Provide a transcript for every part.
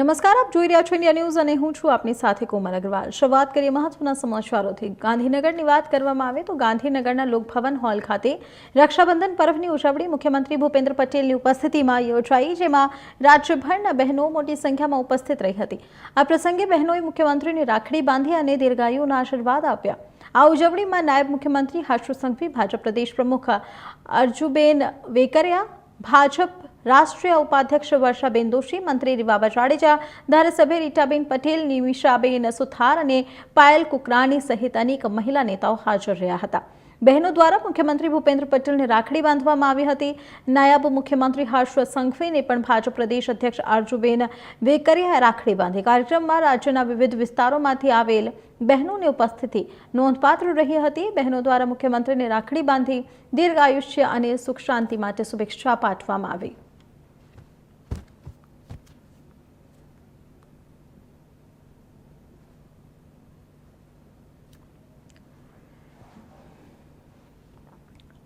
નમસ્કાર, આપ જોઈ રહ્યા છો ઇન્ડિયા ન્યૂઝ અને હું છું આપની સાથે કોમલ અગ્રવાલ। શરૂઆત કરીએ મહત્વના સમાચારોથી। ગાંધીનગરની વાત કરવામાં આવે તો ગાંધીનગરના લોકભવન હોલ ખાતે રક્ષાબંધન પર્વની ઉજવણી મુખ્યમંત્રી ભૂપેન્દ્ર પટેલની ઉપસ્થિતિમાં યોજાઈ, જેમાં રાજ્યભરના બહેનો મોટી સંખ્યામાં ઉપસ્થિત રહી હતી। આ પ્રસંગે બહેનોએ મુખ્યમંત્રીને રાખડી બાંધી અને દીર્ઘાયુના આશીર્વાદ આપ્યા। આ ઉજવણીમાં નાયબ મુખ્યમંત્રી હર્ષ સંઘવી, ભાજપ પ્રદેશ પ્રમુખ અર્જુબેન વેકરિયા, ભાજપ राष्ट्रीय उपाध्यक्ष वर्षाबेन दोशी, मंत्री रिवाबा जाडेजा, धारासभ्य रीटाबेन पटेल, निमिषाबेन सुथार और पायल कुकराणी सहित अनेक महिला नेताओं हाजर रह्या हता। बहनों द्वारा मुख्यमंत्री भूपेन्द्र पटेल ने राखड़ी बांधवामां आवी हती। नायब मुख्यमंत्री हर्ष संघवी ने पण भाजप प्रदेश अध्यक्ष अर्जुबेन वेकरियाए राखड़ी बांधी। कार्यक्रम में राज्यना विविध विस्तारोमांथी आवेल बहनों ने उपस्थिति नोंधपात्र रही हती। बहनों द्वारा मुख्यमंत्री ने राखड़ी बांधी दीर्घायुष्य और सुख शांति माटे शुभेच्छा पाठवामां आवी।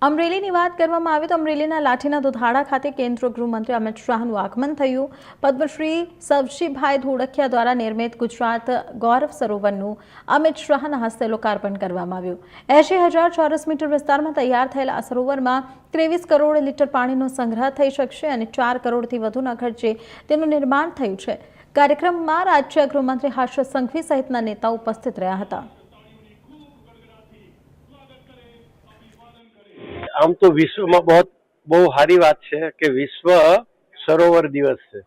अमरेली की बात करवामां आवे तो अमरेलीना लाठीना दुधाड़ा खाते केन्द्रीय गृहमंत्री अमित शाहનું આગમન થયું। પદ્મશ્રી સવજીભાઈ ધોળકિયા द्वारा निर्मित गुजरात गौरव सरोवरનું अमित शाहના હસ્તે લોકાર્પણ કરવામાં આવ્યું। 80,000 ચોરસ મીટર વિસ્તારમાં તૈયાર થયેલા આ સરોવરમાં 23 કરોડ લીટર પાણીનો સંગ્રહ થઈ શકશે અને 4 કરોડથી વધુના ખર્ચે તેનું નિર્માણ થયું છે। કાર્યક્રમમાં રાજ્ય ગૃહમંત્રી હર્ષ સંઘવી સહિતના નેતાઓ ઉપસ્થિત રહ્યા હતા। आम तो विश्व में बहुत सारी बात है कि विश्व सरोवर दिवस है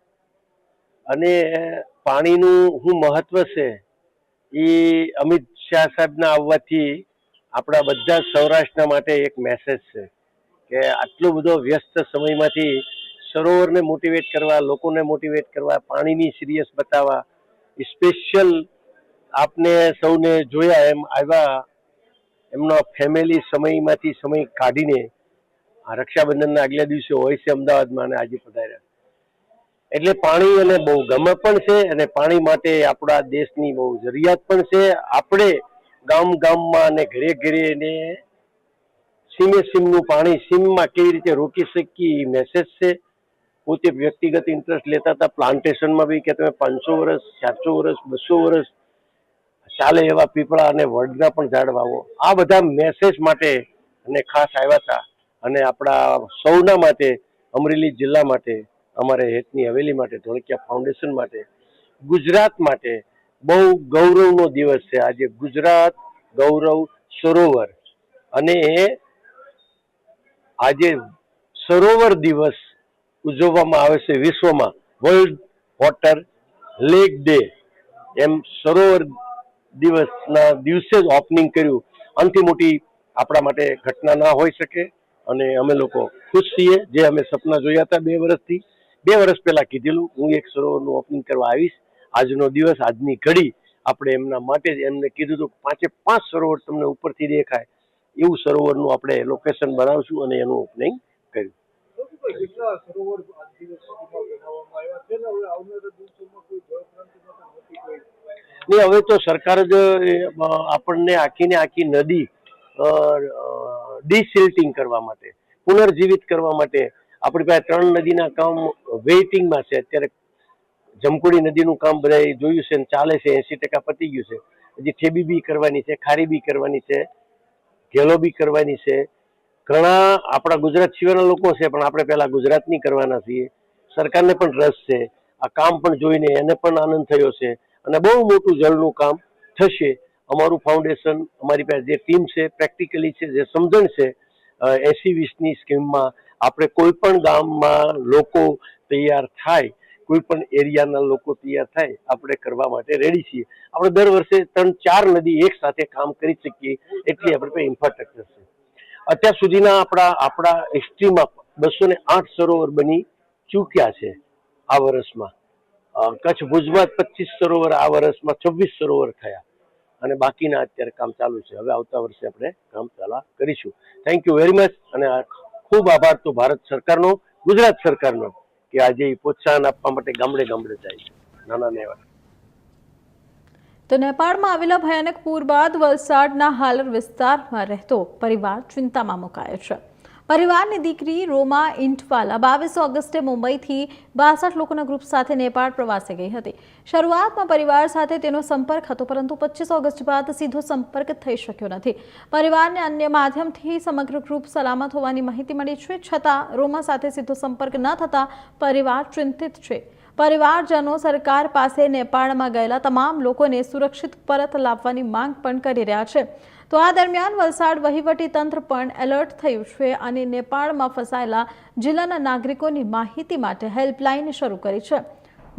अने पाणीनु हूँ महत्व से अमित शाह साहेब ना आववाथी आपड़ा बधा सौराष्ट्र माटे एक मैसेज है कि आटलो बधो व्यस्त समय मांथी सरोवर ने मोटिवेट करवा, लोको ने मोटिवेट करवा, पानी नी सीरियस बतावा, स्पेशल आपने सौने जोया एम आव्या एमनो फैमिली समय मांथी समय काढीने रक्षाबंधन आगला दिवसे होय छे अमदावादमां अने आजे पधार्या। एटले पाणी अने बहु गमे पण छे अने पाणी माटे आपणा देशनी बहु जरूरियात पण छे। आपणे गाम गाममां अने घरे घरे ने सीमे सीमनुं पाणी सीममां केवी रीते रोकी शकीए मेसेज छे। पोते व्यक्तिगत इंटरेस्ट लेता था प्लांटेशनमां बी के तमे 500 वर्ष 400 वर्ष 200 वर्ष चाले एवा पीपळा अने वडना पण झाड वावो। आ बधा मेसेज माटे अने खास आव्या था अने आपणा सौना माटे अमरेली जिल्ला माटे अमारे हेतनी हवेली माटे धोळकिया फाउंडेशन माटे गुजरात माटे बहु गौरवनो दिवस छे। आज गुजरात गौरव सरोवर अने आज सरोवर दिवस उजववामां आवे छे विश्वमां वर्ल्ड वॉटर लेक डे एम सरोवर दिवसना दिवसे ज ओपनिंग कर्યું। आनथी मोटी आपणा माटे घटना ना होई शके अने अमे लोको खुश छीए। जे अमे सपना जोया था 2 वर्षथी 2 वर्ष पहेला कीधेलुं हूँ एक सरोवरનું ओपनिंग करवा आवीश। આજનો દિવસ આજની ઘડી આપણે એમના માટે જ એમને કીધું હતું 5 સરોવર તમને ઉપરથી દેખાય એવું સરોવરનું આપણે લોકેશન બનાવશું અને એનું ઓપનિંગ કર્યું। नहीं हवे तो सरकार ज आपणने आखी ने आखी नदी डिसिल्टिंग करवा माटे पुनर्जीवित करवा माटे आपणी पासे 3 नदीना काम वेटिंग में छे। अत्यारे जमकुड़ी नदीनुं काम बधाए जोयुं छे चाले छे 80% पती गयुं छे। हजी ठेबी बी करवानी छे, खारी बी करवानी छे, घेलो बी करवानी छे। घणा आपणा गुजरात सिवायना लोको छे पण आपणे पहेला गुजरातनी करवाना छीए। सरकारने पण रस छे। आ काम पण जोईने एने पण आनंद थयो छे અને બહુ મોટું જળનું કામ થશે। અમારું ફાઉન્ડેશન અમારી પાસે જે ટીમ છે પ્રેક્ટિકલી છે જે સમજણ છે 80-20ની સ્કીમમાં આપણે કોઈ પણ ગામમાં લોકો તૈયાર થાય કોઈ પણ એરિયાના લોકો તૈયાર થાય આપણે કરવા માટે રેડી છીએ। આપણે દર વર્ષે 3-4 નદી એક સાથે કામ કરી શકીએ એટલી આપણી પાસે ઇન્ફ્રાસ્ટ્રક્ચર છે। અત્યાર સુધીના આપણા હિસ્ટ્રીમાં 208 સરોવર બની ચૂક્યા છે આ વર્ષમાં। कच्छ भुजमां 25 सरोवर आ वर्षमां 26 सरोवर थया અને બાકીના અત્યારે કામ ચાલુ છે। હવે આવતા વર્ષે આપણે કામ ચાલુ કરીશું। થેન્ક યુ વેરી મચ અને ખૂબ આભાર તો ભારત સરકારનો ગુજરાત સરકારનો કે આજે પ્રોત્સાહન આપવા માટે ગામડે ગામડે જાય છે નાના નેવા। તો નેપાળમાં આવેલા ભયાનક પૂર બાદ વલસાડના હાલર વિસ્તારમાં રહેતો પરિવાર ચિંતામાં મુકાયો છે। પરિવારની દીકરી રોમા ઇન્ટવાલા 22 ઓગસ્ટે મુંબઈથી 62 લોકોના ગ્રુપ સાથે નેપાળ પ્રવાસે ગઈ હતી. શરૂઆતમાં પરિવાર સાથે તેનો સંપર્ક હતો, પરંતુ 25 ઓગસ્ટ બાદ સીધો સંપર્ક થઈ શક્યો નથી. પરિવારને અન્ય માધ્યમથી સમગ્ર ગ્રુપ સલામત હોવાની માહિતી મળી છે, છતાં રોમા સાથે સીધો સંપર્ક ન થતા પરિવાર ચિંતિત છે. પરિવારજનો સરકાર પાસે નેપાળમાં ગયેલા તમામ લોકોને સુરક્ષિત પરત લાવવાની માંગ પણ કરી રહ્યા છે. તો આ દરમિયાન વલસાડ વહીવટી તંત્ર પણ એલર્ટ થયું છે અને નેપાળમાં ફસાયેલા જિલ્લાના નાગરિકોની માહિતી માટે હેલ્પલાઇન શરૂ કરી છે.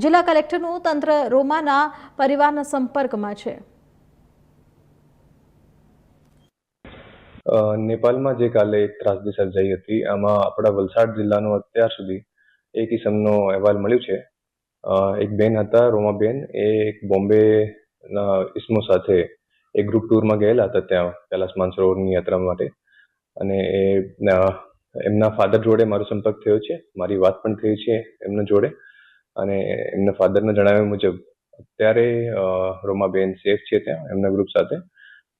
જિલ્લા કલેક્ટરનું તંત્ર રોમાના પરિવારના સંપર્કમાં છે. નેપાળમાં જે કાલે એક ત્રાસદી સર્જાઈ હતી, આમાં આપણા વલસાડ જિલ્લાનો અત્યાર સુધી એક ઇસમનો અહેવાલ મળ્યો છે. એક બેન હતા, રોમાબેન, એ એક બોમ્બેના ઇસમો સાથે એક ગ્રુપ ટૂરમાં ગયેલા હતા ત્યાં કૈલાસ માનસરોવરની યાત્રા માટે, અને એમના ફાધર જોડે મારો સંપર્ક થયો છે. મારી વાત પણ થઈ છે એમના જોડે, અને એમના ફાધરના જણાવ્યા મુજબ અત્યારે રોમાબેન સેફ છે ત્યાં એમના ગ્રુપ સાથે,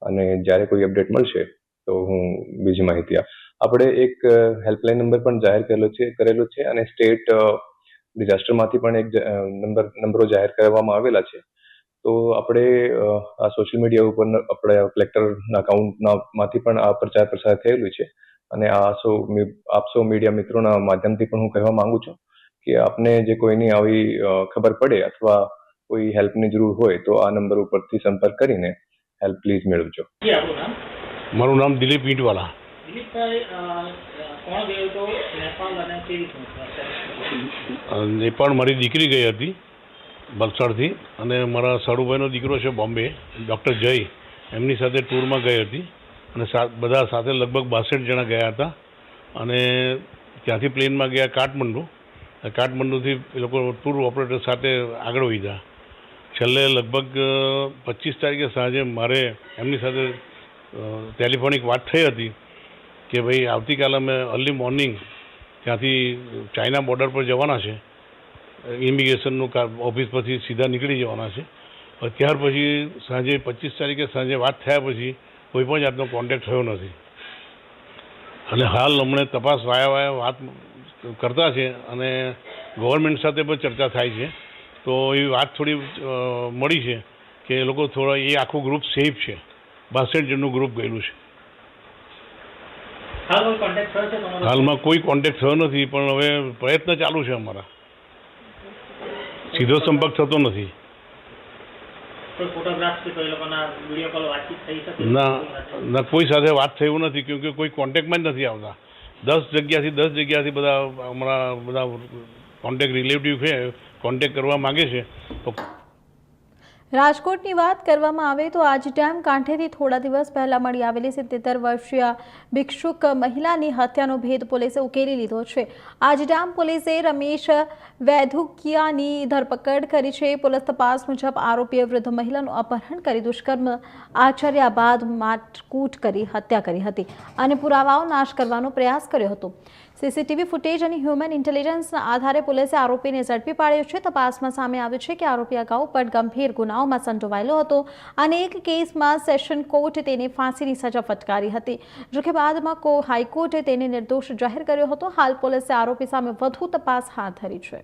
અને જ્યારે કોઈ અપડેટ મળશે તો હું બીજી માહિતી આપણે એક હેલ્પલાઇન નંબર પણ જાહેર કરેલો છે અને સ્ટેટ ડિઝાસ્ટરમાંથી પણ એક નંબરો જાહેર કરવામાં આવેલા છે. તો આપણે આ સોશિયલ મીડિયા ઉપર આપણે કલેક્ટરના અકાઉન્ટમાંથી પણ આ પ્રચાર પ્રસાર થયેલું છે, અને આપ સૌ મીડિયા મિત્રોના માધ્યમથી પણ હું કહેવા માંગુ છું કે આપને જે કોઈની આવી ખબર પડે અથવા કોઈ હેલ્પની જરૂર હોય તો આ નંબર ઉપરથી સંપર્ક કરીને હેલ્પ પ્લીઝ મેળવજો. મારું નામ દિલીપ ઈંટવાલા. નેપાળ મારી દીકરી ગઈ હતી વલસાડથી, અને મારા સાડુભાઈનો દીકરો છે બોમ્બે, ડૉક્ટર જય, એમની સાથે ટૂરમાં ગઈ હતી, અને બધા સાથે લગભગ 62 જણા ગયા હતા. અને ત્યાંથી પ્લેનમાં ગયા કાઠમંડુથી એ લોકો ટૂર ઓપરેટર સાથે આગળ વધ્યા. છેલ્લે લગભગ 25 તારીખે સાંજે મારે એમની સાથે ટેલિફોનિક વાત થઈ હતી કે ભાઈ આવતીકાલે અમે અર્લી મોર્નિંગ ત્યાંથી ચાઇના બોર્ડર પર જવાના છે, ઇમિગ્રેશનનું ઓફિસ પરથી સીધા નીકળી જવાના છે. ત્યાર પછી સાંજે 25 તારીખે સાંજે વાત થયા પછી કોઈ પણ જાતનો કોન્ટેક્ટ થયો નથી. અને હાલ હમણાં તપાસ વાયા વાત કરતા છે, અને ગવર્મેન્ટ સાથે પણ ચર્ચા થાય છે. તો એવી વાત થોડી મળી છે કે એ લોકો થોડા એ આખું ગ્રુપ સેફ છે. 62 જણનું ગ્રુપ ગયેલું છે. હાલમાં કોઈ કોન્ટેક્ટ થયો નથી, પણ હવે પ્રયત્ન ચાલુ છે અમારા. સીધો સંપર્ક થતો નથી. ના, કોઈ સાથે વાત થયું નથી, કેમકે કોઈ કોન્ટેક્ટમાં જ નથી આવતા. 10 જગ્યાથી બધા કોન્ટેક્ટ રિલેટિવ છે, કોન્ટેક્ટ કરવા માગે છે. તો રાજકોટની વાત કરવામાં આવે તો આજ ડેમ કાંઠેથી થોડા દિવસ પહેલા મળી આવેલી 77 વર્ષીય ભિક્ષુક મહિલાની હત્યાનો ભેદ પોલીસે ઉકેલી લીધો છે. આજ ડેમ પોલીસે રમેશ વૈધુકિયાની ધરપકડ કરી છે. પોલીસ તપાસ મુજબ આરોપીએ વૃદ્ધ મહિલાનું અપહરણ કરી દુષ્કર્મ આચર્યા બાદ મારકૂટ કરી હત્યા કરી હતી અને પુરાવાઓ નાશ કરવાનો પ્રયાસ કર્યો હતો. સીસીટીવી ફૂટેજ અને હ્યુમન ઇન્ટેલિજન્સના આધારે પોલીસે આરોપીને ઝડપી પાડ્યો છે. તપાસમાં સામે આવ્યું છે કે આરોપી અગાઉ પણ ગંભીર ગુનાઓમાં સંડોવાયેલો હતો અને એક કેસમાં સેશન કોર્ટે તેને ફાંસીની સજા ફટકારી હતી. જોકે બાદમાં હાઈકોર્ટે તેને નિર્દોષ જાહેર કર્યો હતો. હાલ પોલીસે આરોપી સામે વધુ તપાસ હાથ ધરી છે.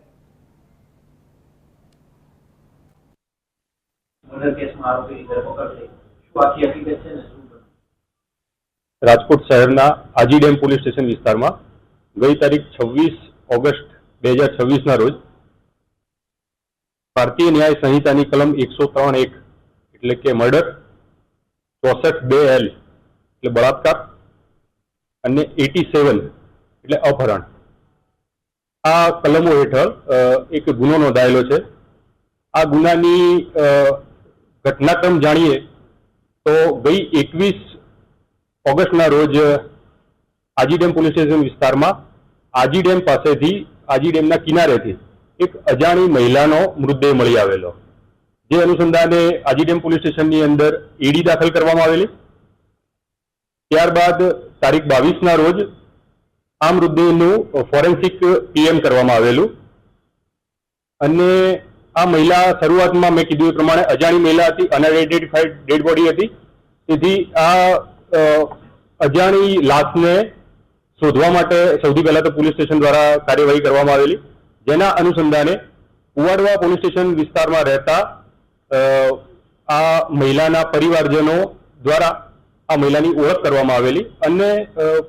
રાજકોટ શહેરના આજી ડેમ પોલીસ સ્ટેશન વિસ્તારમાં ગઈ તારીખ 26 ઓગસ્ટ 2026 ના રોજ ભારતીય ન્યાય સંહિતાની કલમ 103(1) એટલે કે મર્ડર, 64(2)L એટલે બળાત્કાર, અને 87 એટલે અપહરણ, આ કલમો હેઠળ એક ગુનો નોંધાયેલો છે. આ ગુનાની ઘટનાક્રમ જાણીએ તો ગઈ 21 ઓગસ્ટના રોજ આજી ડેમ પોલીસ સ્ટેશન વિસ્તારમાં આજી ડેમ પાસેથી આજી ડેમના કિનારેથી એક અજાણી મહિલાનો મૃતદેહ મળી આવેલો. જે અનુસંધાને આજી ડેમ પોલીસ સ્ટેશનની અંદર ઈડી દાખલ કરવામાં આવેલી. ત્યારબાદ તારીખ 22ના રોજ આ મૃતદેહનું ફોરેન્સિક પીએમ કરવામાં આવેલું, અને આ મહિલા શરૂઆતમાં મેં કીધું એ પ્રમાણે અજાણી મહિલા હતી, અનઆઇડેન્ટિફાઈડ ડેડ બોડી હતી. તેથી આ અજાણી લાશને શોધવા માટે સૌથી પહેલા તો પોલીસ સ્ટેશન દ્વારા કાર્યવાહી કરવામાં આવેલી, જેના અનુસંધાને ઉવાડવા પોલીસ સ્ટેશન વિસ્તારમાં રહેતા આ મહિલાના પરિવારજનો દ્વારા આ મહિલાની ઓળખ કરવામાં આવેલી અને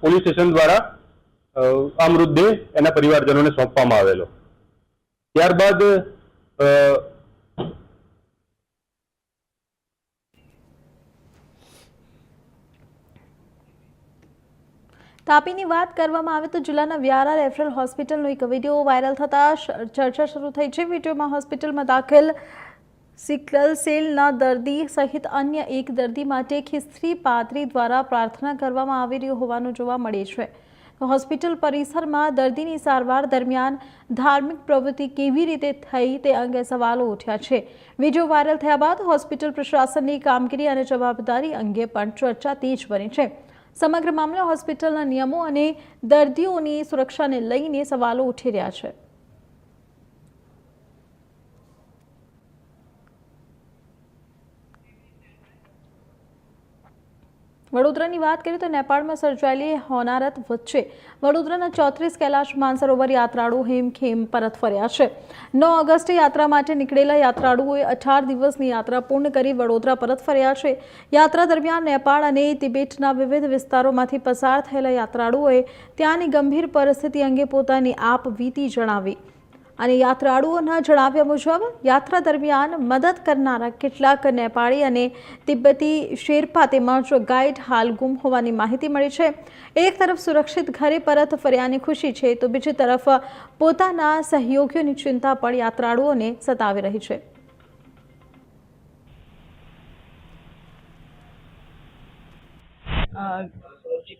પોલીસ સ્ટેશન દ્વારા આ મૃતદેહ એના પરિવારજનોને સોંપવામાં આવેલો. ત્યારબાદ તાપીની વાત કરવામાં આવે તો જિલ્લાના વ્યારા રેફરલ હોસ્પિટલનો એક વિડીયો વાયરલ થતા ચર્ચા શરૂ થઈ છે. વિડીયોમાં હોસ્પિટલમાં દાખલ સિકલ સેલના દર્દી સહિત અન્ય એક દર્દી માટે ખિસ્ત્રી પાદરી દ્વારા પ્રાર્થના કરવામાં આવી રહી હોવાનું જોવા મળે છે. હોસ્પિટલ પરિસરમાં દર્દીની સારવાર દરમિયાન ધાર્મિક પ્રવૃત્તિ કેવી રીતે થઈ તે અંગે સવાલો ઉઠ્યા છે. વિડીયો વાયરલ થયા બાદ હોસ્પિટલ પ્રશાસનની કામગીરી અને જવાબદારી અંગે પણ ચર્ચા તેજ બની છે. સમગ્ર મામલે હોસ્પિટલના નિયમો અને દર્દીઓની સુરક્ષાને લઈને સવાલો ઉઠી રહ્યા છે. વડોદરાની વાત કરીએ તો નેપાળમાં સર્જાયેલી હોનારત વચ્ચે વડોદરાના 34 કૈલાશ માનસરોવર યાત્રાળુ હેમખેમ પરત ફર્યા છે. 9 ઓગસ્ટે યાત્રા માટે નીકળેલા યાત્રાળુઓએ 18 દિવસની યાત્રા પૂર્ણ કરી વડોદરા પરત ફર્યા છે. યાત્રા દરમિયાન નેપાળ અને તિબેટના વિવિધ વિસ્તારોમાંથી પસાર થયેલા યાત્રાળુઓએ ત્યાંની ગંભીર પરિસ્થિતિ અંગે પોતાની આપવીતી જણાવી અને યાત્રાળુઓના જણાવ્યા મુજબ યાત્રા દરમિયાન મદદ કરનારા કેટલાક નેપાળી અને તિબ્બતી શેરપા તેમજ ગાઈડ હાલ ગુમ હોવાની માહિતી મળી છે. એક તરફ સુરક્ષિત ઘરે પરત ફર્યાની ખુશી છે તો બીજી તરફ પોતાના સહયોગીઓની ચિંતા પણ યાત્રાળુઓને સતાવી રહી છે.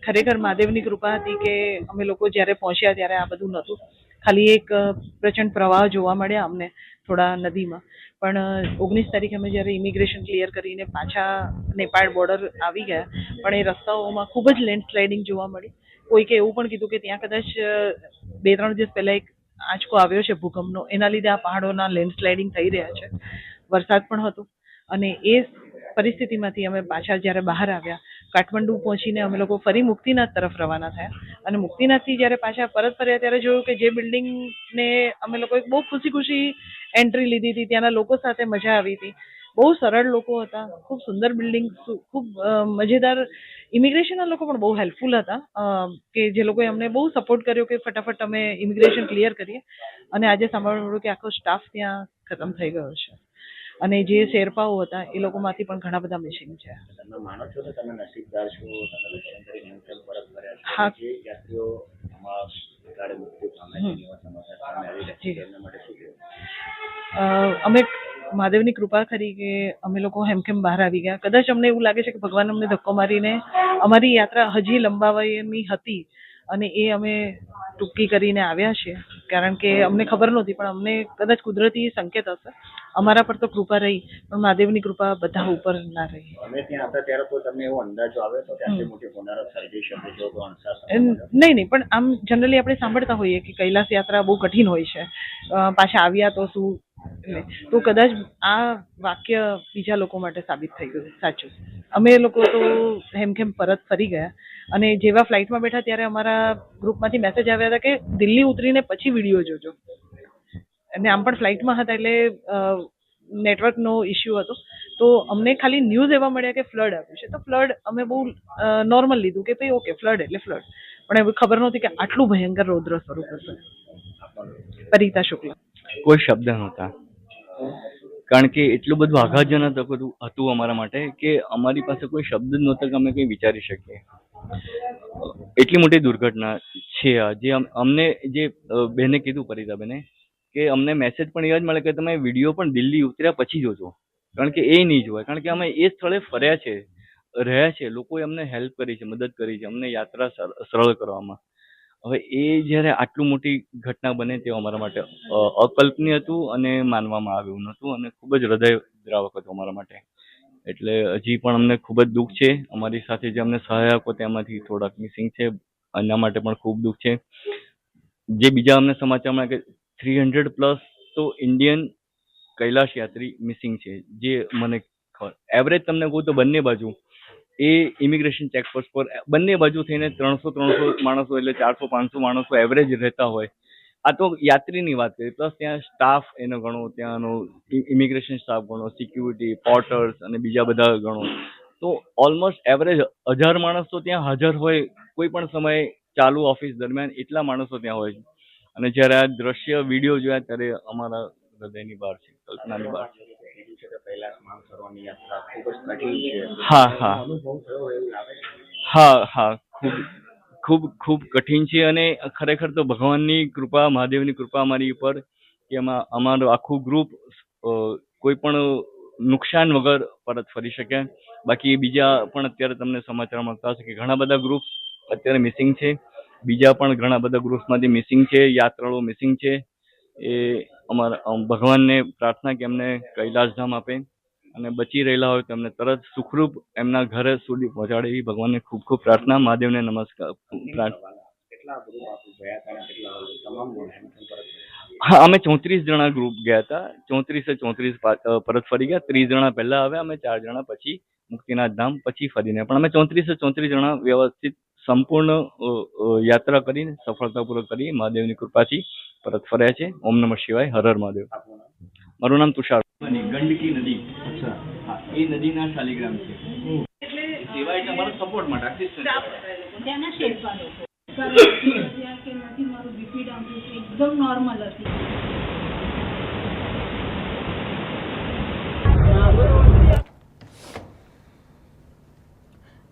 ખરેખર મહાદેવની કૃપા હતી કે અમે લોકો જ્યારે પહોંચ્યા ત્યારે આ બધું નહોતું. ખાલી એક પ્રચંડ પ્રવાહ જોવા મળ્યા અમને થોડા નદીમાં. પણ 19 તારીખે અમે જ્યારે ઇમિગ્રેશન ક્લિયર કરીને પાછા નેપાળ બોર્ડર આવી ગયા, પણ એ રસ્તાઓમાં ખૂબ જ લેન્ડસ્લાઇડિંગ જોવા મળી. કોઈકે એવું પણ કીધું કે ત્યાં કદાચ 2-3 દિવસ પહેલા એક આંચકો આવ્યો છે ભૂકંપનો, એના લીધે આ પહાડોના લેન્ડસ્લાઇડિંગ થઈ રહ્યા છે. વરસાદ પણ હતો અને એ પરિસ્થિતિમાંથી અમે પાછા જ્યારે બહાર આવ્યા, કાઠમંડુ પહોંચીને અમે લોકો ફરી મુક્તિનાથ તરફ રવાના થયા. અને મુક્તિનાથથી જ્યારે પાછા પરત ફર્યા ત્યારે જોયું કે જે બિલ્ડિંગને અમે લોકોએ બહુ ખુશી એન્ટ્રી લીધી હતી, ત્યાંના લોકો સાથે મજા આવી હતી. બહુ સરળ લોકો હતા, ખૂબ સુંદર બિલ્ડિંગ, ખૂબ મજેદાર. ઇમિગ્રેશનના લોકો પણ બહુ હેલ્પફુલ હતા કે જે લોકોએ અમને બહુ સપોર્ટ કર્યો કે ફટાફટ અમે ઇમિગ્રેશન ક્લિયર કરીએ. અને આજે સાંભળવા મળ્યું કે આખો સ્ટાફ ત્યાં ખતમ થઈ ગયો છે અને જે શેરપાઓ હતા એ લોકોમાંથી પણ ઘણા બધા મિસિંગ છે. તમે માનો છો કે તમે નસીબદાર છો, તમે દર્શન કરીને પરત ફર્યા છો? હા. જે યાત્રીઓ આમાં ગાડે મૃત્યુ પામે છે, એવા સમાચાર સામે આવી રહ્યા છે, એમના માટે શું કહેવું? અમે મહાદેવની કૃપા ખરી કે અમે લોકો હેમખેમ બહાર આવી ગયા. કદાચ અમને એવું લાગે છે કે ભગવાન અમને ધક્કો મારીને અમારી યાત્રા હજી લંબાવવાની હતી અને એ અમે ટૂંકી કરીને આવ્યા છીએ, કારણ કે અમને ખબર નહોતી. પણ અમને કદાચ કુદરતી સંકેત હશે. અમારા પર તો કૃપા રહી, પણ મહાદેવની કૃપા બધા ઉપર ના રહી. અમે ત્યાં હતા ત્યારે કોઈ તમને એવો અંદાજો આવે તો ત્યાંથી મોટી હોનારત સર્જી શકે છે તો અણસાર? નહીં, પણ આમ જનરલી આપણે સાંભળતા હોઈએ કે કૈલાસ યાત્રા બહુ કઠિન હોય છે, પાછા આવ્યા તો શું. તો કદાચ આ વાક્ય બીજા લોકો માટે સાબિત થઈ ગયું સાચું. અમે લોકો તો હેમખેમ પરત ફરી ગયા અને જેવા ફ્લાઇટમાં બેઠા ત્યારે અમારા ગ્રુપમાંથી મેસેજ આવ્યા હતા કે દિલ્હી ઉતરીને પછી વિડીયો જોજો. અને આમ પણ ફ્લાઇટમાં હતા એટલે નેટવર્કનો ઇસ્યુ હતો, તો અમને ખાલી ન્યૂઝ એવા મળ્યા કે ફ્લડ આવ્યું છે. તો ફ્લડ અમે બહુ નોર્મલ લીધું કે ભાઈ ઓકે ફ્લડ એટલે ફ્લડ, પણ એવું ખબર નહોતી કે આટલું ભયંકર રૌદ્ર સ્વરૂપ હશે. પરિતા શુક્લ. કોઈ શબ્દ નહોતા, કારણ કે એટલું બધું આઘાતજનક હતું અમારા માટે કે અમારી પાસે કોઈ શબ્દ જ નહોતા કે અમે કંઈ વિચારી શકીએ. એટલી મોટી દુર્ઘટના છે આ. જે અમને જે બેને કીધું, પરિતાબેને, કે અમને મેસેજ પણ એવા જ મળે કે તમે વિડીયો પણ દિલ્હી ઉતર્યા પછી જોજો, કારણ કે એ નહીં જોવાય. કારણ કે અમે એ સ્થળે ફર્યા છે, રહ્યા છે, લોકોએ અમને હેલ્પ કરી છે, મદદ કરી છે અમને યાત્રા સરળ કરવામાં. હવે એ જ્યારે આટલું મોટી ઘટના બને તે અમારા માટે અકલ્પનીય હતું અને માનવામાં આવ્યું નહોતું અને ખૂબ જ હૃદયદ્રાવક હતું અમારા માટે. એટલે હજી પણ અમને ખૂબ જ દુઃખ છે. અમારી સાથે જે અમને સહાયકો તેમાંથી થોડાક મિસિંગ છે, એના માટે પણ ખૂબ દુઃખ છે. જે બીજા અમને સમાચાર મળ્યા કે 300+ તો ઇન્ડિયન કૈલાશ યાત્રી મિસિંગ છે. જે મને એવરેજ તમને કહું તો બંને બાજુ એ ઇમિગ્રેશન ચેકપોસ્ટ પર બંને બાજુ થઈને 300 માણસો એટલે 400-500 માણસો એવરેજ રહેતા હોય. આ તો યાત્રીની વાત કરી, પ્લસ ત્યાં સ્ટાફ એનો ગણો, ત્યાંનો ઇમિગ્રેશન સ્ટાફ ગણો, સિક્યુરિટી, પોર્ટર્સ અને બીજા બધા ગણો, તો ઓલમોસ્ટ એવરેજ 1000 માણસ તો ત્યાં હાજર હોય કોઈ પણ સમયે ચાલુ ઓફિસ દરમિયાન. એટલા માણસો ત્યાં હોય છે. અને જ્યારે આ દ્રશ્ય વિડીયો જોયા ત્યારે અમારા હૃદયની બહાર છે, કલ્પનાની બહાર છે. કૈલાસ માનસરોવરની યાત્રા ખૂબ જ કઠિન છે. હા, ખૂબ કઠિન છે. અને ખરેખર તો ભગવાનની કૃપા, મહાદેવની કૃપા અમારી ઉપર કે એમાં અમારું આખું ગ્રુપ કોઈ પણ નુકસાન વગર પરત ફરી શકે. બાકી બીજા પણ અત્યારે તમને સમાચાર મળતા હશે કે ઘણા બધા ગ્રુપ અત્યારે મિસિંગ છે. બીજા પણ ઘણા બધા ગ્રુપ્સમાંથી મિસિંગ છે, યાત્રાળુઓ મિસિંગ છે. એ અમારા ભગવાનને પ્રાર્થના કે એમને કૈલાસધામ આપે અને બચી રહેલા હોય તો એમને તરત સુખરૂપ એમના ઘરે સુધી પહોંચાડે એવી ભગવાનને ખૂબ ખૂબ પ્રાર્થના, મહાદેવને નમસ્કાર. કેટલા ગ્રુપ આપો ગયા હતા, કેટલા તમામ હા, અમે 34 જણા ગ્રુપ ગયા હતા. 34 પરત ફરી ગયા. 30 જણા પહેલા આવ્યા, અમે 4 જણા પછી મુક્તિનાથ ધામ પછી ફરીને. પણ અમે 34 જણા વ્યવસ્થિત સંપૂર્ણ યાત્રા કરીને સફળતાપૂર્વક કરી મહાદેવની કૃપાથી પરત ફર્યા છે. ઓમ નમઃ શિવાય, હર હર મહાદેવ. મારું નામ તુષાર. ગંડકી નદી, હા, એ નદીના શાલિગ્રામ છે. એટલે સેવા એટલે અમારો સપોર્ટ માટે ત્યાંના શેરપા લોકો કે નથી, મારું બીપી ડાઉન એકદમ નોર્મલ હતી.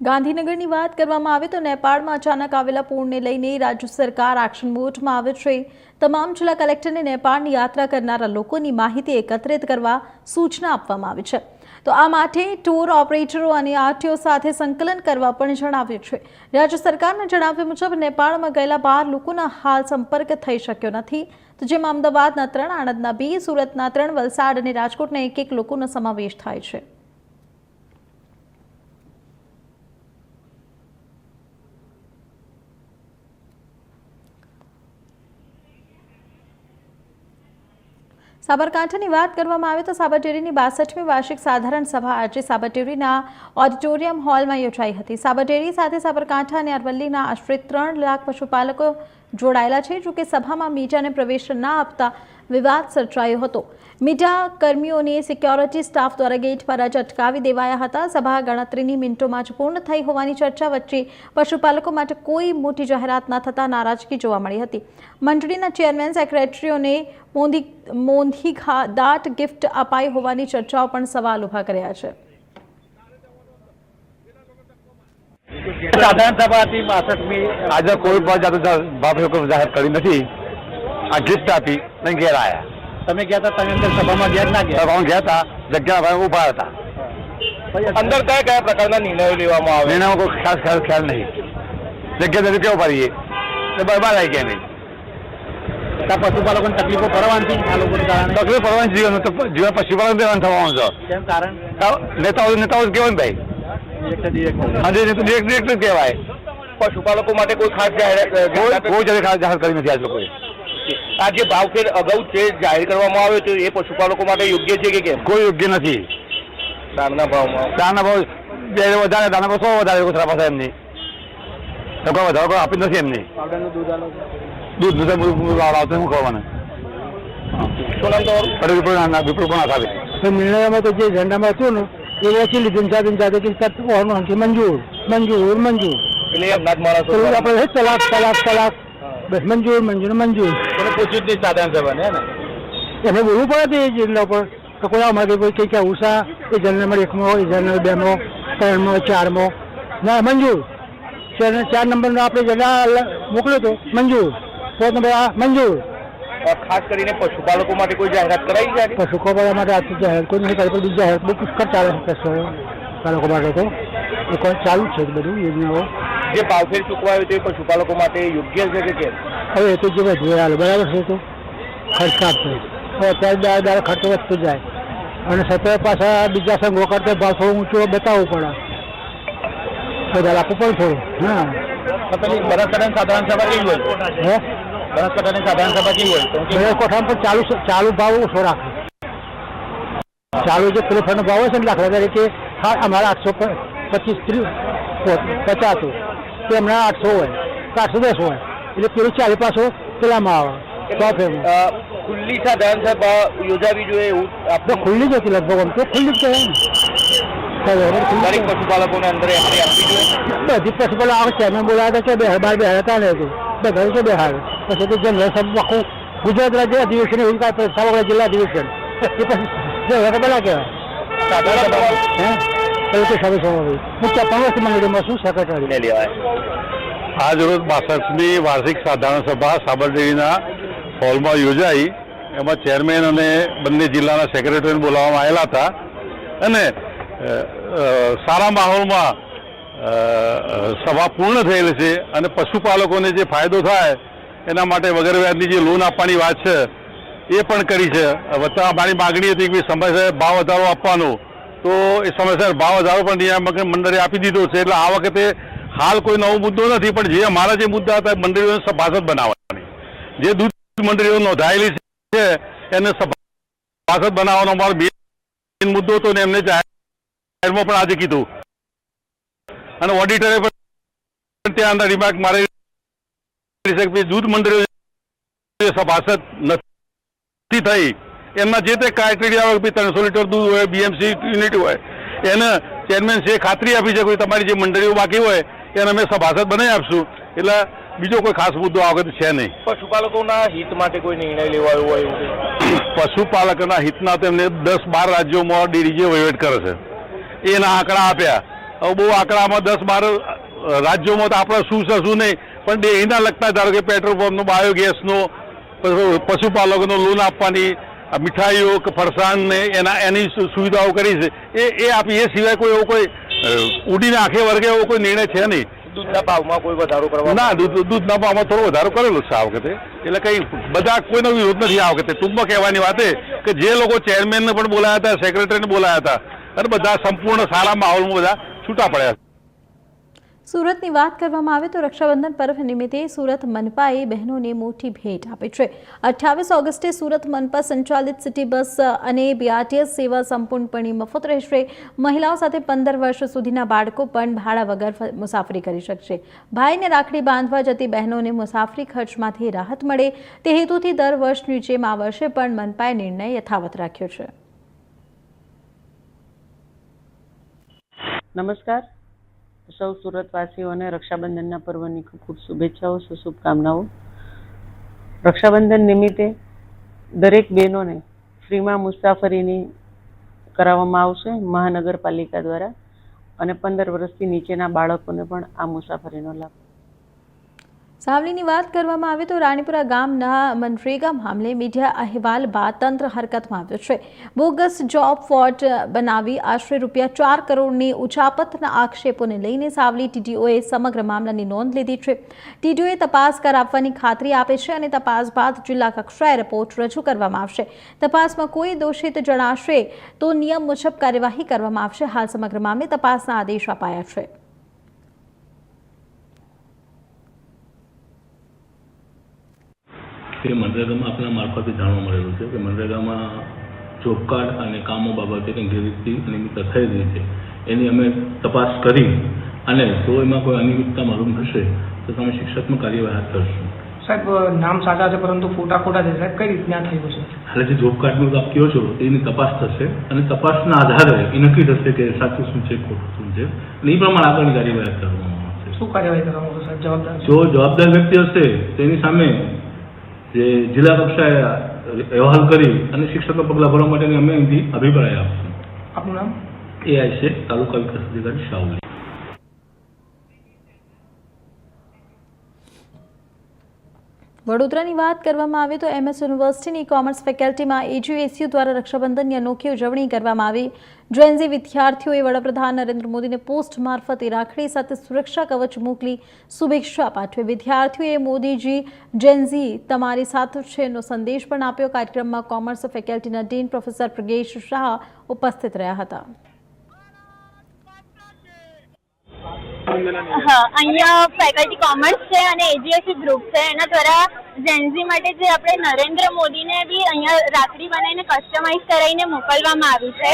ગાંધીનગરની વાત કરવામાં આવે તો નેપાળમાં અચાનક આવેલા પૂરને લઈને રાજ્ય સરકાર એક્શન મોડમાં આવે છે. તમામ જિલ્લા કલેક્ટરને નેપાળની યાત્રા કરનારા લોકોની માહિતી એકત્રિત કરવા સૂચના આપવામાં આવી છે. તો આ માટે ટૂર ઓપરેટરો અને આરટીઓ સાથે સંકલન કરવા પણ જણાવ્યું છે. રાજ્ય સરકારના જણાવ્યા મુજબ નેપાળમાં ગયેલા 12 લોકોના હાલ સંપર્ક થઈ શક્યો નથી, તો જેમાં અમદાવાદના 3, આણંદના 2, સુરતના 3, વલસાડ અને રાજકોટના 1 લોકોનો સમાવેશ થાય છે. સાબરકાંઠાની વાત કરવામાં આવે તો સાબરટેરીની 62મી વાર્ષિક સાધારણ સભા આજે સાબરટેરીના ઓડિટોરિયમ હોલમાં યોજાઈ હતી. સાબરટેરી સાથે સાબરકાંઠા અને અરવલ્લીના આશરે 3 લાખ પશુપાલકો જોડાયેલા છે. જોકે સભામાં મીડિયાને પ્રવેશ ના આપતા વિવાદ સર્જાયો હતો. મીડિયા કર્મીઓને સિક્યોરિટી સ્ટાફ દ્વારા ગેટ પર જ અટકાવી દેવાયા હતા. સભા ગણતરીની મિનિટોમાં જ પૂર્ણ થઈ હોવાની ચર્ચા વચ્ચે પશુપાલકો માટે કોઈ મોટી જાહેરાત ન થતાં નારાજગી જોવા મળી હતી. મંડળીના ચેરમેન સેક્રેટરીઓને મોંધી દાટ ગિફ્ટ અપાઈ હોવાની ચર્ચાઓ પણ સવાલ ઉભા કર્યા છે. સાધારણ સભા હતી 62મી. આજે કોઈ પણ ભાવ જાહેર કરી નથી. આ ગિફ્ટ આપી નહીં ઘેર આવ્યા. તમે ગયા હતા? તમે અંદર સભામાં ગયા ના ગયા? સભામાં ગયા હતા, જગ્યા ઉભા હતા. અંદર કયા પ્રકારના નિર્ણયો લેવામાં આવે? નિર્ણયો કોઈ ખાસ ખ્યાલ નહીં. જગ્યા તરીકે કેવું પાડીએ બરબાદ આવી ગયા નહીં. પશુપાલકોને તકલીફો પડવાની આ લોકોને કારણે તકલીફ પડવાની જીવન પશુપાલન દેવાનું થવાનું છે. કેમ કારણ? નેતાઓ કેવાય ભાઈ, ડિરેક્ટર કહેવાય. પશુપાલકો માટે કોઈ ખાસ જાહેર કરી નથી આજ લોકોએ. આ જે ભાવફેર અગાઉ છે જાહેર કરવામાં આવ્યો તો એ પશુપાલકો માટે યોગ્ય છે કે કેમ? કોઈ યોગ્ય નથી. દાણના ભાવ વધારે, દાણા ભાવ 100 વધારે ખરા પાસે એમની વધારો આપી નથી. એમની દૂધ આવતું શું કરવાનું? શું નામ તમારું? વિપુલ પણ આવે. નિર્ણયમાં તો જે ઝંડામાં હતું ને એ વેચી લીધું. મંજૂર આપણે તલાક બસ મંજૂર. પૂછ્યું જ નહીં સાધારણ સભાને એને બોલવું પડે એ જિલ્લા ઉપર. તો કોઈ અમારે કોઈ કંઈક ઉષા એ જનરલ 1માં હોય, જનરલ 2માં, 3માં, 4માં ના મંજૂર. 4 નંબરનો આપણે જિલ્લા મોકલ્યો તો મંજૂર. 4 નંબર મંજૂર. ખાસ કરીને પશુપાલકો માટે કોઈ જાહેરાત કરાઈ છે? પશુપાલકો માટે આથી જાહેરાત કોઈ નહીં કરી. બીજી જાહેરાત બહુ પુષ્કળ ચાલે છે પશુપાલકો માટે. તો એ કોઈ ચાલુ છે બધું યોજનાઓ. જે ભાવફેર ચૂકવાયો તે પશુપાલકો માટે યોગ્ય છે કે કેમ? હવે એ તો જે વધુ હાલ બરાબર છે. તો ખર્ચ કાપશે. હવે અત્યારે દર ખર્ચો વધતો જાય અને સતત પાછા બીજા સંઘો કરતા ભાવ થોડો ઊંચો બતાવવો પડે. બધા આપવું પડે થોડું. હા, પેલી બનાસકાંઠાની સાધારણ સભા કેવી હોય? હે, બનાસકાંઠાની સાધારણ સભા કેવી હોય? બનાસકાંઠામાં પણ ચાલુ ભાવ ઓછો રાખે. ચાલુ જે કિલોફરનો ભાવ હોય છે ને દાખલા તરીકે અમારા 850 25-30 50 હોય તો એમના 800 હોય કે 810 હોય એટલે પેલું 40-500 પેલામાં આવે ખુલ્લી સાધારણ સભા યોજાવી જોઈએ એવું તો ખુલ્લી જ હતી લગભગ આમ તો ખુલ્લી જ કહેવાય ને દરેક પશુપાલકોને અંદર એન્ટ્રી આપવી જોઈએ. બધી પશુપાલક આવે ચેરમેન બોલાવ્યા હતા કે બહાર બેહાડતા ને બધા છે બેહાડ પછી તો જનરલ સભ આખું ગુજરાત રાજ્ય અધિવેશન એવું કાંઈ સાવરકર જિલ્લા અધિવેશન એ પછી જનરલ પેલા કહેવાય સાધારણ સભા કયું કે સારું સ્વાભાવિક મુખ્ય 5 વર્ષ મંડળીમાં શું સેક્રેટરી લેવાય. આજ રોજ 62મી વાર્ષિક સાધારણ સભા સાબરડેરીના હોલમાં યોજાઈ. એમાં ચેરમેન અને બંને જિલ્લાના સેક્રેટરીને બોલાવવામાં આવેલા હતા અને સારા માહોલમાં સભા પૂર્ણ થયેલ છે અને પશુપાલકોને જે ફાયદો થાય એના માટે વગર વ્યાજની જે લોન આપવાની વાત છે એ પણ કરી છે. વત્તા અમારી માગણી હતી કે સમયસર ભાવ વધારો આપવાનો, તો એ સમયસર ભાવ વધારો પણ નિયામક મંડળે આપી દીધો છે. એટલે આ વખતે હાલ કોઈ નવો મુદ્દો નથી, પણ જે અમારા જે મુદ્દા હતા મંડળીઓને સભાસદ બનાવવાની, જે દૂધ મંડળીઓ નોંધાયેલી છે એને સભાસદ બનાવવાનો અમારો મેઇન મુદ્દો હતો ને એમને જાહેરમાં પણ આજે કીધું. અને ઓડિટરે પણ ત્યાં રિમાર્ક મારેલી છે દૂધ મંડળીઓ સભાસદ નથી થઈ એમના જે તે ક્રાઇટેરિયા હોય 300 લીટર દૂધ હોય, બીએમસી યુનિટ હોય, એને ચેરમેન છે ખાતરી આપી છે કે તમારી જે મંડળીઓ બાકી હોય એને અમે સભાસદ બનાવી આપશું. એટલે બીજો કોઈ ખાસ મુદ્દો આ વખતે છે નહીં. પશુપાલકોના હિત માટે કોઈ નિર્ણય લેવાયો હોય એવું પશુપાલકોના હિતના તેમને 10-12 રાજ્યોમાં ડેરી જે વહીવટ કરે છે એના આંકડા આપ્યા. હવે બહુ આંકડામાં 10-12 રાજ્યોમાં તો આપણે શું છે શું નહીં, પણ ડેરીના લગતા ધારો કે પેટ્રોલ પંપનો, બાયોગેસનો, પશુપાલકોનો લોન આપવાની, મીઠાઈઓ કે ફરસાણ ને એની સુવિધાઓ કરી છે એ આપી. એ સિવાય કોઈ એવો કોઈ ઉડીને આંખે વર્ગે એવો કોઈ નિર્ણય છે નહીં. દૂધના ભાવમાં કોઈ વધારો કરવા ના, દૂધના ભાવમાં થોડો વધારો કરેલો છે આ વખતે. એટલે કંઈ બધા કોઈનો વિરોધ નથી આ વખતે. ટૂંકમાં કહેવાની વાત એ કે જે લોકો ચેરમેનને પણ બોલાયા હતા, સેક્રેટરીને બોલાયા હતા અને બધા સંપૂર્ણ સારા માહોલમાં બધા છૂટા પડ્યા. સુરતની વાત કરવામાં આવે તો રક્ષાબંધન પર્વ નિમિત્તે સુરત મનપાએ બહેનોને મોટી ભેટ આપી છે. 28 ઓગસ્ટે સુરત મનપા સંચાલિત સિટી બસ અને બીઆરટીએસ સેવા સંપૂર્ણપણે મફત રહેશે. મહિલાઓ સાથે 15 વર્ષ સુધીના બાળકો પણ ભાડા વગર મુસાફરી કરી શકશે. ભાઈને રાખડી બાંધવા જતી બહેનોને મુસાફરી ખર્ચમાંથી રાહત મળે તે હેતુથી દર વર્ષની જેમ આ વર્ષે પણ મનપાએ નિર્ણય યથાવત રાખ્યો છે. નમસ્કાર. સૌ સુરતવાસીઓને રક્ષાબંધનના પર્વની ખૂબ ખૂબ શુભેચ્છાઓ, શુભકામનાઓ. રક્ષાબંધન નિમિત્તે દરેક બહેનોને ફ્રીમાં મુસાફરીની કરાવવામાં આવશે મહાનગરપાલિકા દ્વારા, અને 15 વર્ષથી નીચેના બાળકોને પણ આ મુસાફરીનો લાભ. સાવલીની વાત કરવામાં આવે તો રાણીપુરા ગામના મનરેગા મામલે મીડિયા અહેવાલ બાદ તંત્ર હરકતમાં આવ્યું છે. બોગસ જોબ ફોર્ટ બનાવી આશરે ₹4 કરોડની ઉચાપતના આક્ષેપોને લઈને સાવલી ટીડીઓએ સમગ્ર મામલાની નોંધ લીધી છે. ટીડીઓએ તપાસ કરાવવાની ખાતરી આપી છે અને તપાસ બાદ જિલ્લા કક્ષાએ રિપોર્ટ રજૂ કરવામાં આવશે. તપાસમાં કોઈ દોષિત જણાશે તો નિયમ મુજબ કાર્યવાહી કરવામાં આવશે. હાલ સમગ્ર મામલે તપાસના આદેશ અપાયા છે. તે મનરેગામાં આપણા મારફતે જાણવા મળેલું છે કે મનરેગામાં જોબ કાર્ડ અને કામો બાબતે કંઈક ગેરરીતિ અનિયમિતતા થઈ રહી છે. એની અમે તપાસ કરી અને જો એમાં કોઈ અનિયમિતતા માલુમ થશે તો તમે શિક્ષાત્મક કાર્યવાહી હાથ ધરશું. સાહેબ નામ સાચા છે પરંતુ ફોટા ખોટા છે સાહેબ, કઈ રીતના થયું છે? હાલે જે જોબ કાર્ડનું આપ કહો છો એની તપાસ થશે અને તપાસના આધારે એ નક્કી થશે કે સાચું શું છે, ખોટું શું છે, અને એ પ્રમાણે આગળની કાર્યવાહી હાથ ધરવામાં આવશે. શું કાર્યવાહી કરવામાં આવશે સાહેબ? જવાબદાર જો જવાબદાર વ્યક્તિ હશે તેની સામે જે જિલ્લા કક્ષાએ અહેવાલ કરી અને શિક્ષકના પગલાં ભરવા માટેની અમે અહીંથી અભિપ્રાય આપશું. આપનું નામ? AI છે તાલુકા વિકાસ અધિકારી સાવલી. વડોદરાની વાત કરવામાં આવે તો MS યુનિવર્સિટીની કોમર્સ ફેકલ્ટીમાં AGSU દ્વારા રક્ષાબંધનની અનોખી ઉજવણી કરવામાં આવી. જેનઝી વિદ્યાર્થીઓએ વડાપ્રધાન નરેન્દ્ર મોદીને પોસ્ટ મારફતે રાખડી સાથે સુરક્ષા કવચ મોકલી શુભેચ્છા પાઠવી. વિદ્યાર્થીઓએ મોદીજી જેનઝી તમારી સાથે છેનો સંદેશ પણ આપ્યો. કાર્યક્રમમાં કોમર્સ ફેકલ્ટીના ડીન પ્રોફેસર પ્રગેશ શાહ ઉપસ્થિત રહ્યા હતા. હા, અહીંયા ફેકલ્ટી કોમર્સ છે અને એજીએસસી ગ્રુપ છે. એના દ્વારા જેન્ઝી માટે જે આપણે નરેન્દ્ર મોદીને બી અહીંયા રાખડી બનાવીને કસ્ટમાઇઝ કરાવીને મોકલવામાં આવી છે.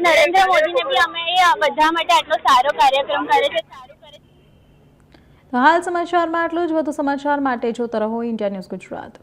નરેન્દ્ર મોદીને બી અમે બધા માટે આટલો સારો કાર્યક્રમ કરે છે. તો હાલ સમાચારમાં આટલું જ. વધુ સમાચાર માટે જોતા રહો ઇન્ડિયા ન્યૂઝ ગુજરાત.